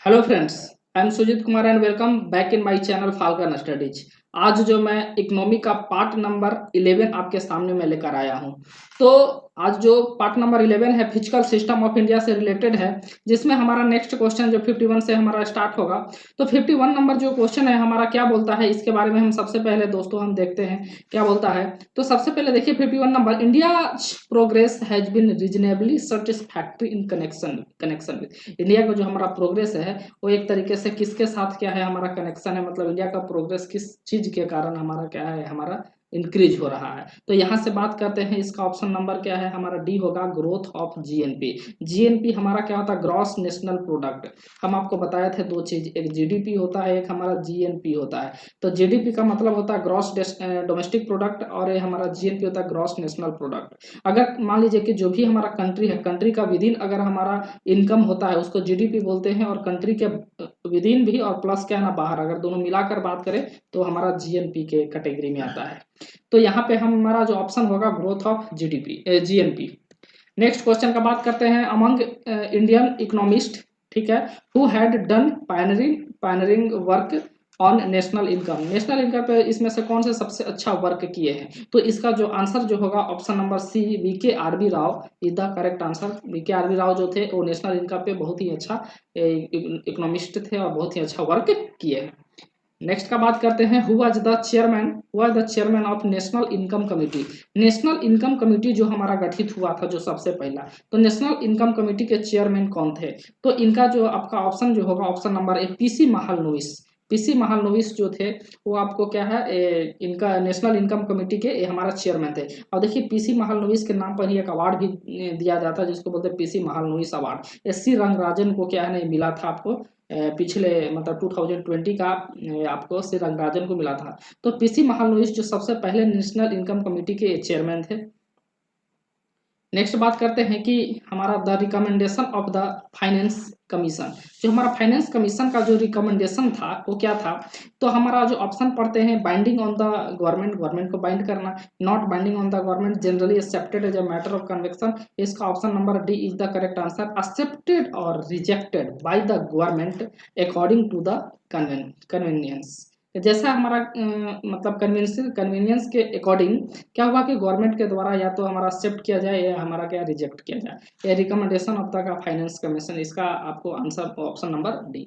Hello friends, I am Sujit Kumar and welcome back in my channel Falcon Studies. आज जो मैं economy का part number 11 आपके सामने मैं लेकर आया हूं। तो आज जो पार्ट नंबर 11 है फिजिकल सिस्टम ऑफ इंडिया से रिलेटेड है, जिसमें हमारा नेक्स्ट क्वेश्चन जो 51 से हमारा स्टार्ट होगा। तो 51 नंबर जो क्वेश्चन है हमारा क्या बोलता है, इसके बारे में हम सबसे पहले दोस्तों हम देखते हैं क्या बोलता है। तो सबसे पहले देखिए 51 number, India progress has been reasonably satisfactory in connection with India का जो हमारा प्रोग्रेस है वो एक तरीके से किसके साथ क्या है हमारा कनेक्शन है, मतलब इंडिया का प्रोग्रेस किस चीज के कारण हमारा क्या है हमारा इंक्रीज हो रहा है। तो यहाँ से बात करते हैं, इसका ऑप्शन नंबर क्या है हमारा डी होगा, ग्रोथ ऑफ जीएनपी। जीएनपी हमारा क्या होता है, ग्रॉस नेशनल प्रोडक्ट। हम आपको बताए थे दो चीज, एक जीडीपी होता है, एक हमारा जीएनपी होता है। तो जीडीपी का मतलब होता है ग्रॉस डोमेस्टिक प्रोडक्ट और ये हमारा जीएनपी होता है ग्रॉस नेशनल प्रोडक्ट। अगर मान लीजिए कि जो भी हमारा कंट्री है, कंट्री का विदिन अगर हमारा इनकम होता है उसको जीडीपी बोलते हैं, और कंट्री के विद इन भी और प्लस क्या है ना बाहर, अगर दोनों मिलाकर बात करें तो हमारा जीएनपी के कैटेगरी में आता है। तो यहाँ पे हमारा जो ऑप्शन होगा growth of GDP GNP. Next question का बात करते हैं, अमंग इंडियन इकोनॉमिस्ट, ठीक है, who had done pioneering pioneering work on national income. National income पे इसमें से कौन से सबसे अच्छा वर्क किए हैं, तो इसका जो आंसर जो होगा option number C, VK RB Rao is the correct answer. VK RB Rao जो थे वो नेशनल इनकम पे बहुत ही अच्छा इकोनॉमिस्ट थे और बहुत ही अच्छा वर्क किए हैं। नेक्स्ट का बात करते हैं, who was the chairman of national income committee. National income committee जो हमारा गठित हुआ था जो सबसे पहला, तो नेशनल इनकम कमेटी के चेयरमैन कौन थे, तो इनका जो आपका ऑप्शन जो होगा option number A, PC Mahalanobis. PC Mahalanobis जो थे वो आपको क्या है इनका नेशनल इनकम कमेटी के हमारा चेयरमैन थे। और देखिए पीसी महालनोबिस के नाम पर ही एक अवार्ड भी दिया जाता है जिसको बोलते हैं PC Mahalanobis award. SC Rangarajan को क्या है नहीं मिला था आपको पिछले मतलब 2020 का आपको श्री रंगराजन को मिला था। तो पीसी महालनोबिस जो सबसे पहले नेशनल इनकम कमेटी के चेयरमैन थे। नेक्स्ट बात करते हैं कि हमारा the recommendation of the finance commission. जो हमारा फाइनेंस कमीशन का जो रिकमेंडेशन था वो क्या था, तो हमारा जो ऑप्शन पढ़ते हैं, binding on the government, government को बाइंड करना, not binding on the government, generally accepted as a matter of conviction. इसका option number D is the correct answer, accepted और rejected by the government according to the convenience. जैसा हमारा मतलब convenience के according क्या हुआ कि गवर्नमेंट के द्वारा या तो हमारा एक्सेप्ट किया जाए या हमारा क्या रिजेक्ट किया जाए। ये recommendation of the finance commission, इसका आपको answer option number D.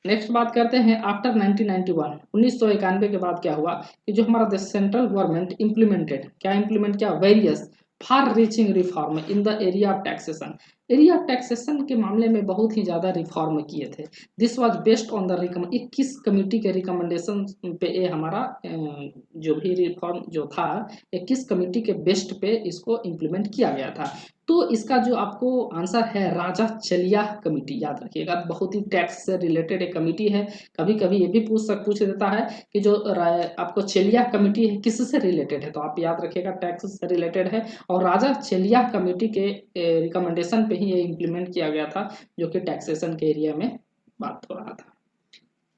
Next बात करते हैं, आफ्टर 1991 1991 के बाद क्या हुआ कि जो हमारा सेंट्रल गवर्नमेंट इम्प्लीमेंटेड, क्या इम्प्लीमेंट किया, various far reaching reform in the area of taxation. Area of taxation के मामले में बहुत ही ज्यादा रिफॉर्म किए थे। This was based on the recommend, 21 committee के रिकमेंडेशन पे ये हमारा जो भी रिफॉर्म जो था 21 कमेटी के बेस्ट पे इसको इम्प्लीमेंट किया गया था। तो इसका जो आपको आंसर है राजा चलिया कमेटी, याद रखिएगा बहुत ही टैक्स से रिलेटेड एक कमेटी है। कभी कभी ये भी पूछ देता है कि जो आपको चलिया कमेटी है किससे रिलेटेड है, तो आप याद रखिएगा टैक्स से रिलेटेड है। और राजा चलिया कमेटी के रिकमेंडेशन पे ही ये इम्प्लीमेंट किया गया था, जो कि टैक्सेशन के एरिया में बात हो रहा था।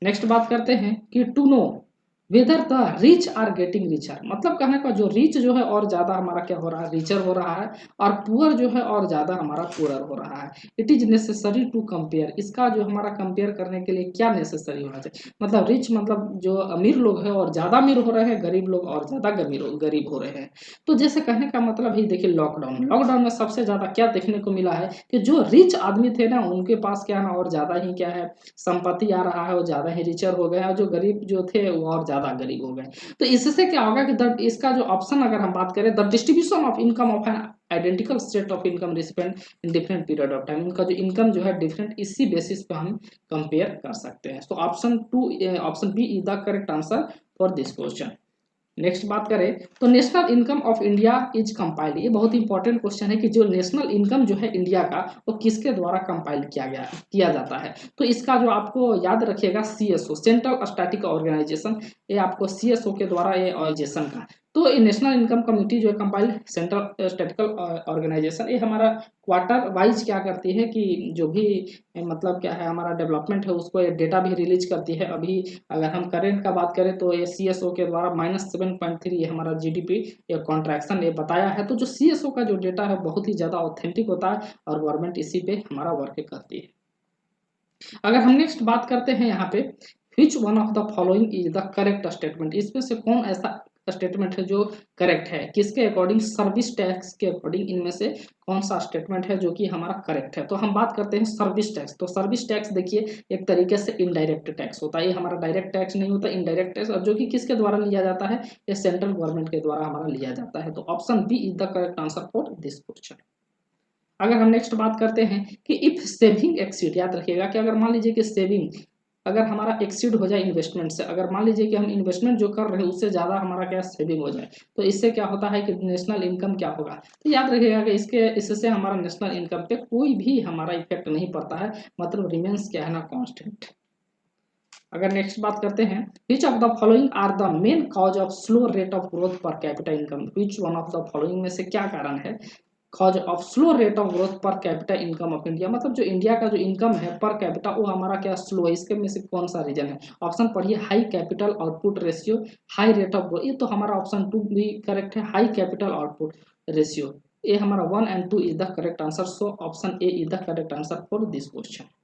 नेक्स्ट बात करते हैं कि to know whether the rich are getting richer, मतलब कहने का जो रिच जो है और ज्यादा हमारा क्या हो रहा है, रिचर हो रहा है, और पुअर जो है और ज्यादा हमारा पुअर हो रहा है। It is necessary to compare, इसका जो हमारा कंपेयर करने के लिए क्या नेसेसरी होना चाहिए, मतलब रिच मतलब जो अमीर लोग हैं और ज्यादा अमीर हो रहे हैं, गरीब लोग और ज्यादा गरीब हो रहे हैं। तो जैसे कहने का मतलब ही देखिए लॉकडाउन, लॉकडाउन में सबसे ज्यादा क्या देखने को मिला है कि जो रिच आदमी थे ना उनके पास क्या ना और ज्यादा ही क्या है संपत्ति आ रहा है, वो ज्यादा ही रिचर हो गए, और जो गरीब जो थे वो और ज्यादा गरीब हो गए। तो इससे क्या होगा कि इसका जो ऑप्शन अगर हम बात करें, the distribution of income of an identical set of income recipient in different period of time, उनका जो इनकम जो है डिफरेंट इसी बेसिस पे हम कंपेयर कर सकते हैं। तो option B is the correct answer for this question. Next बात करें तो national income of India is compiled, ये बहुत इंपॉर्टेंट क्वेश्चन है कि जो नेशनल इनकम जो है इंडिया का वो किसके द्वारा कंपाइल किया जाता है। तो इसका जो आपको याद रखिएगा सीएसओ, सेंट्रल स्टैटिक ऑर्गेनाइजेशन, ये आपको सीएसओ के द्वारा ये ऑर्गेनाइजेशन का। तो ये नेशनल इनकम कमेटी जो है कंपाइल सेंट्रल स्टैटिकल ऑर्गेनाइजेशन, ये हमारा क्वार्टर वाइज क्या करती है कि जो भी मतलब क्या है हमारा डेवलपमेंट है उसको ये डेटा भी रिलीज करती है। अभी अगर हम करेंट का बात करें तो ये सीएसओ के द्वारा -7.3 ये हमारा जीडीपी ये कॉन्ट्रैक्शन ये बताया है। तो जो सीएसओ का जो डेटा है बहुत ही ज़्यादा ऑथेंटिक होता है और गवर्नमेंट इसी पे हमारा वर्क करती है। अगर हम नेक्स्ट बात करते हैं यहाँ पे, विच one of the following is the correct statement, इसमें से कौन ऐसा स्टेटमेंट है जो करेक्ट है, किसके अकॉर्डिंग, सर्विस टैक्स के अकॉर्डिंग इनमें से कौन सा स्टेटमेंट है जो कि हमारा करेक्ट है। तो हम बात करते हैं सर्विस टैक्स। तो सर्विस टैक्स देखिए एक तरीके से इनडायरेक्ट टैक्स होता है, ये हमारा डायरेक्ट टैक्स नहीं होता, इनडायरेक्ट टैक्स, और जो कि किसके द्वारा लिया जाता है, ये सेंट्रल गवर्नमेंट के द्वारा हमारा लिया जाता है। तो option B is the correct answer for this question. अगर हम नेक्स्ट बात करते हैं कि इफ सेविंग एक्सीड, याद रखिएगा कि अगर मान लीजिए कि सेविंग अगर हमारा एक्सीड हो जाए इन्वेस्टमेंट से, अगर मान लीजिए कि हम इन्वेस्टमेंट जो कर रहे हैं उससे ज़्यादा हमारा क्या सेविंग हो जाए, तो इससे क्या होता है कि नेशनल इनकम क्या होगा। तो याद रखिएगा कि इससे हमारा नेशनल इनकम पे कोई भी हमारा इफेक्ट नहीं पड़ता है, मतलब रिमेंस क्या है ना, कांस्टेंट। अगर नेक्स्ट बात करते हैं, which of the following are the main cause of slow rate of growth per capita income, which one of the following में से क्या कारण है cause of slow rate of growth per capita income of India, मतलब जो India का जो income है पर कैपिटा वो हमारा क्या स्लो है, इसके में से कौन सा रीजन है। ऑप्शन पढ़िए, high capital output ratio, high rate of growth, ये तो हमारा ऑप्शन 2 भी करेक्ट है, हाई कैपिटल आउटपुट रेशियो, ये हमारा 1 and 2 is the correct answer. So option A is the correct answer for this question.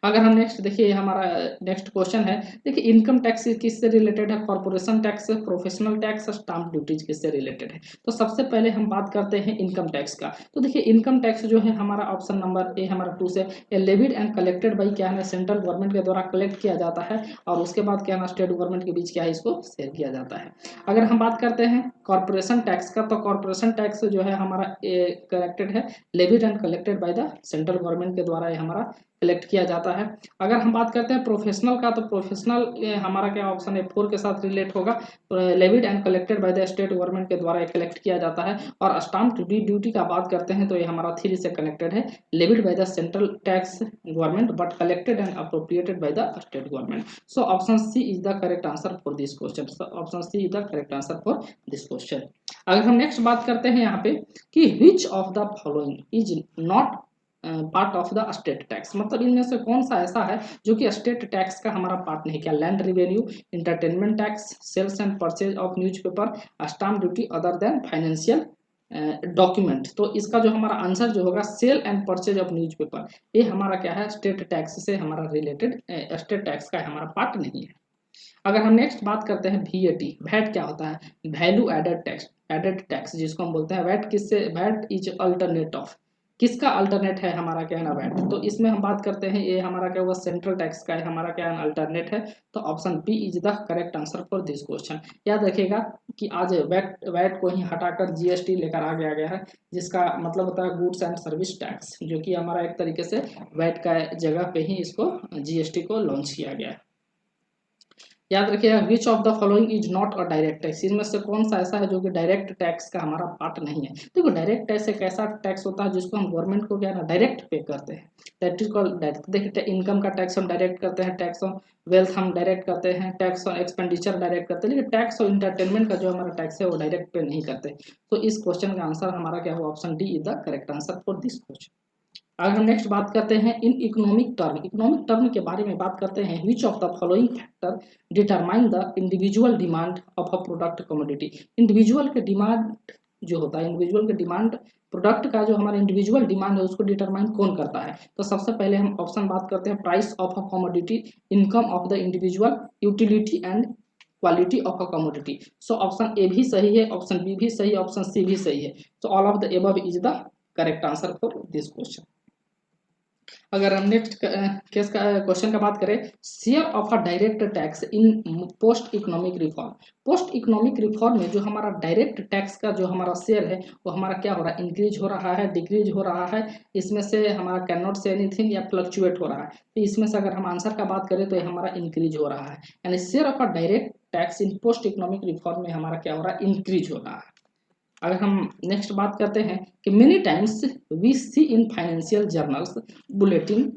अगर हम नेक्स्ट देखिए, हमारा नेक्स्ट क्वेश्चन है, देखिए इनकम टैक्स किससे रिलेटेड है, corporation tax, professional tax, stamp duties किससे रिलेटेड है। तो सबसे पहले हम बात करते हैं इनकम टैक्स का। तो देखिए इनकम टैक्स जो है हमारा ऑप्शन नंबर ए हमारा 2 से, लेविड एंड कलेक्टेड बाई क्या है, सेंट्रल गवर्नमेंट के द्वारा कलेक्ट किया जाता है, और उसके बाद क्या है, स्टेट गवर्नमेंट के बीच क्या है, इसको शेयर किया जाता है। अगर हम बात करते हैं कॉर्पोरेशन टैक्स का, तो कॉर्पोरेशन टैक्स जो है हमारा कलेक्टेड है, levied and collected by the central government के द्वारा ये हमारा कलेक्ट किया जाता है। अगर हम बात करते हैं प्रोफेशनल का, तो प्रोफेशनल हमारा क्या ऑप्शन है 4 के साथ रिलेट होगा, levied and collected by the state government के द्वारा कलेक्ट किया जाता है। और स्टाम्प ड्यूटी का बात करते हैं तो ये हमारा 3 से कनेक्टेड है, levied by the central tax government but collected and appropriated by the state government. So option C is the correct answer for this question. Option C is the correct answer for this question. अगर हम next बात करते हैं यहाँ पे कि which of the following is not part of the state tax, मतलब इनमें से कौन सा ऐसा है जो कि स्टेट टैक्स का हमारा पार्ट नहीं, क्या land revenue, entertainment tax, sales and purchase of newspaper, stamp duty other than financial document. तो इसका जो हमारा आंसर जो होगा sale and purchase of newspaper, ये हमारा क्या है, स्टेट टैक्स से हमारा रिलेटेड, स्टेट टैक्स का हमारा पार्ट नहीं है। अगर हम नेक्स्ट बात करते हैं VAT, वैट क्या होता है, वैल्यू एडेड टैक्स जिसको हम बोलते हैं वैट, किससे, वैट इज अल्टरनेट ऑफ, किसका अल्टरनेट है हमारा क्या है ना वैट। तो इसमें हम बात करते हैं ये हमारा क्या होगा, सेंट्रल टैक्स का है हमारा क्या है, अल्टरनेट है। तो option B is the correct answer for this question. याद रखिएगा कि आज वैट को ही हटाकर GST लेकर आ गया है, जिसका मतलब होता है गुड्स एंड सर्विस टैक्स, जो कि हमारा एक तरीके से वैट का जगह पे ही इसको GST को लॉन्च किया गया है। याद रखिएगा विच of the following is not a direct tax, इनमें से कौन सा ऐसा है जो कि डायरेक्ट टैक्स का हमारा पार्ट नहीं है। देखो डायरेक्ट टैक्स एक ऐसा टैक्स होता है जिसको हम गवर्नमेंट को क्या ना डायरेक्ट पे करते हैं, दैट इज कॉल्ड डायरेक्ट। देखिए इनकम का टैक्स हम डायरेक्ट करते हैं, टैक्स ऑन वेल्थ हम डायरेक्ट करते हैं, टैक्स ऑन एक्सपेंडिचर डायरेक्ट करते हैं, लेकिन टैक्स और इंटरटेनमेंट का जो हमारा टैक्स है वो डायरेक्ट पे नहीं करते। तो इस क्वेश्चन का आंसर हमारा क्या होगा, option D is the correct answer for this question. अगर हम नेक्स्ट बात करते हैं इन इकोनॉमिक टर्म के बारे में बात करते हैं, which of the following factor determine the individual demand of a product commodity. Individual के डिमांड जो होता है, इंडिविजुअल के डिमांड प्रोडक्ट का जो हमारा इंडिविजुअल डिमांड है उसको डिटरमाइन कौन करता है। तो सबसे पहले हम ऑप्शन बात करते हैं, price of a commodity, income of the individual, utility and quality of a commodity. So option A भी सही है, ऑप्शन बी भी सही है, ऑप्शन सी भी सही है। So all of the above is the correct answer for this question. अगर हम नेक्स्ट केस का क्वेश्चन का बात करें, share of a direct tax in post economic reform. Post economic reform में जो हमारा डायरेक्ट टैक्स का जो हमारा शेयर है वो हमारा क्या हो रहा है, इंक्रीज हो रहा है, डिक्रीज हो रहा है, इसमें से हमारा कैन नॉट से एनीथिंग या फ्लक्चुएट हो रहा है। तो इसमें से अगर हम आंसर का बात करें तो ये हमारा इंक्रीज हो रहा है, यानी share of a direct tax in post economic reform में हमारा क्या हो रहा है, इंक्रीज हो रहा है। अगर हम नेक्स्ट बात करते हैं कि many times we see in financial journals bulletin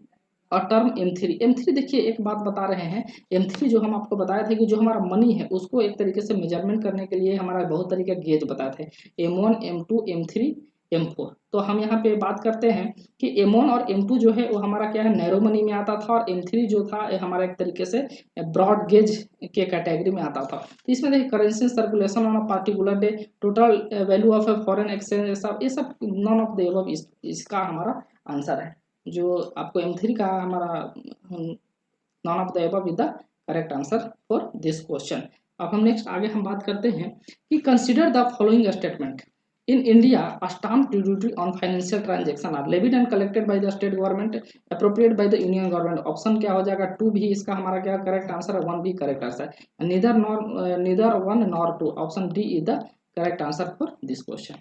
और टर्म M3 देखिए एक बात बता रहे हैं, M3 जो हम आपको बताया था कि जो हमारा मनी है उसको एक तरीके से मेजरमेंट करने के लिए हमारा बहुत तरीके गेज बताए थे, M1 M2 M3 M4। तो हम यहाँ पे बात करते हैं कि M1 और M2 जो है वो हमारा क्या है, नैरो मनी में आता था, और M3 जो था ये हमारा एक तरीके से ब्रॉड गेज के कैटेगरी में आता था। तो इसमें देखिए currency circulation on a particular day, total value of a foreign exchange, सब ये सब नॉन ऑफ द अबव इसका हमारा आंसर है। जो आपको M3 का हमारा none of the above is the correct answer for this question. अब हम नेक्स्ट आगे हम बात करते हैं कि consider the following statement. In India stamp duty on financial transaction are levied and collected by the state government appropriate by the union government. Option क्या हो जाएगा? 2 भी इसका हमारा क्या करेक्ट आंसर है, 1 भी करेक्ट आंसर है। Neither 1 nor 2, option D is the correct answer for this question.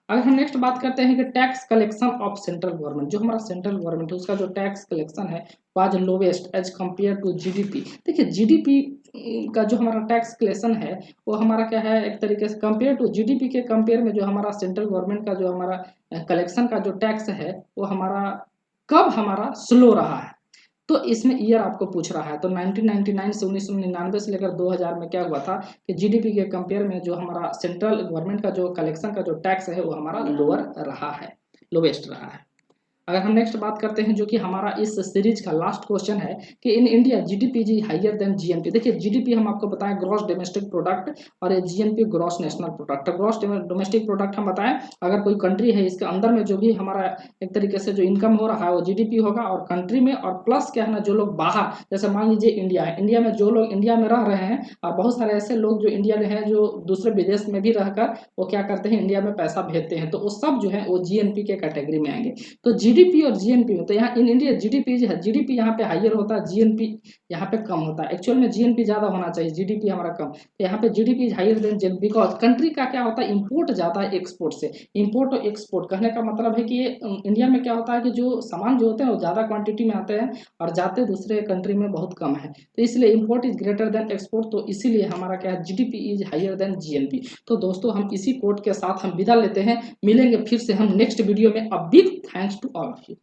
अगर हम नेक्स्ट बात करते हैं कि tax collection of central government, जो हमारा सेंट्रल गवर्नमेंट है उसका जो टैक्स कलेक्शन है was lowest as compare to GDP. देखिए जीडीपी का जो हमारा टैक्स कलेक्शन है वो हमारा क्या है, एक तरीके से कंपेयर टू जीडीपी के कंपेयर में जो हमारा सेंट्रल गवर्नमेंट का जो हमारा कलेक्शन का जो टैक्स है वो हमारा कब हमारा स्लो रहा है। तो इसमें ईयर आपको पूछ रहा है, तो 1999 से 1999 से लेकर 2000 में क्या हुआ था कि जीडीपी के कंपेयर में जो हमारा सेंट्रल गवर्नमेंट का जो कलेक्शन का जो टैक्स है वो हमारा लोअर रहा है, लोवेस्ट रहा है। अगर हम नेक्स्ट बात करते हैं जो कि हमारा इस सीरीज का लास्ट क्वेश्चन है कि इन इंडिया जीडीपी जी हायर देन जीएनपी। देखिए जीडीपी हम आपको बताएं ग्रॉस डोमेस्टिक प्रोडक्ट और ये GNP gross national product. Gross domestic product हम बताएं अगर कोई कंट्री है इसके अंदर में जो भी हमारा एक तरीके से जो इनकम हो रहा है वो जीडीपी होगा, और कंट्री में और प्लस क्या है ना जो लोग बाहर, जैसे मान लीजिए इंडिया है, इंडिया में जो लोग इंडिया में रह रहे हैं और बहुत सारे ऐसे लोग जो इंडिया में हैं जो दूसरे विदेश में भी रहकर वो क्या करते हैं इंडिया में पैसा भेजते हैं, तो वो सब जो है वो जीएनपी के कैटेगरी में आएंगे। तो जीडीपी और जीएनपी में तो यहाँ इन इंडिया जीडीपी जो है, जीडीपी यहाँ पे हाइयर होता है, जीएनपी यहाँ पे कम होता है। एक्चुअल में जीएनपी ज्यादा होना चाहिए, जीडीपी हमारा कम, तो यहाँ पे GDP higher than GNP because country का क्या होता है इंपोर्ट ज्यादा है एक्सपोर्ट से। इंपोर्ट और एक्सपोर्ट कहने का मतलब है कि ये इंडिया में क्या होता है कि जो सामान जो होते हैं वो ज्यादा क्वांटिटी में आते हैं और जाते दूसरे कंट्री में बहुत कम है, तो इसलिए import is greater than export, तो इसीलिए हमारा क्या है GDP is higher than GNP. तो दोस्तों हम इसी कोट के साथ हम विदा लेते हैं, मिलेंगे फिर से हम नेक्स्ट वीडियो में। A big thanks to all of you.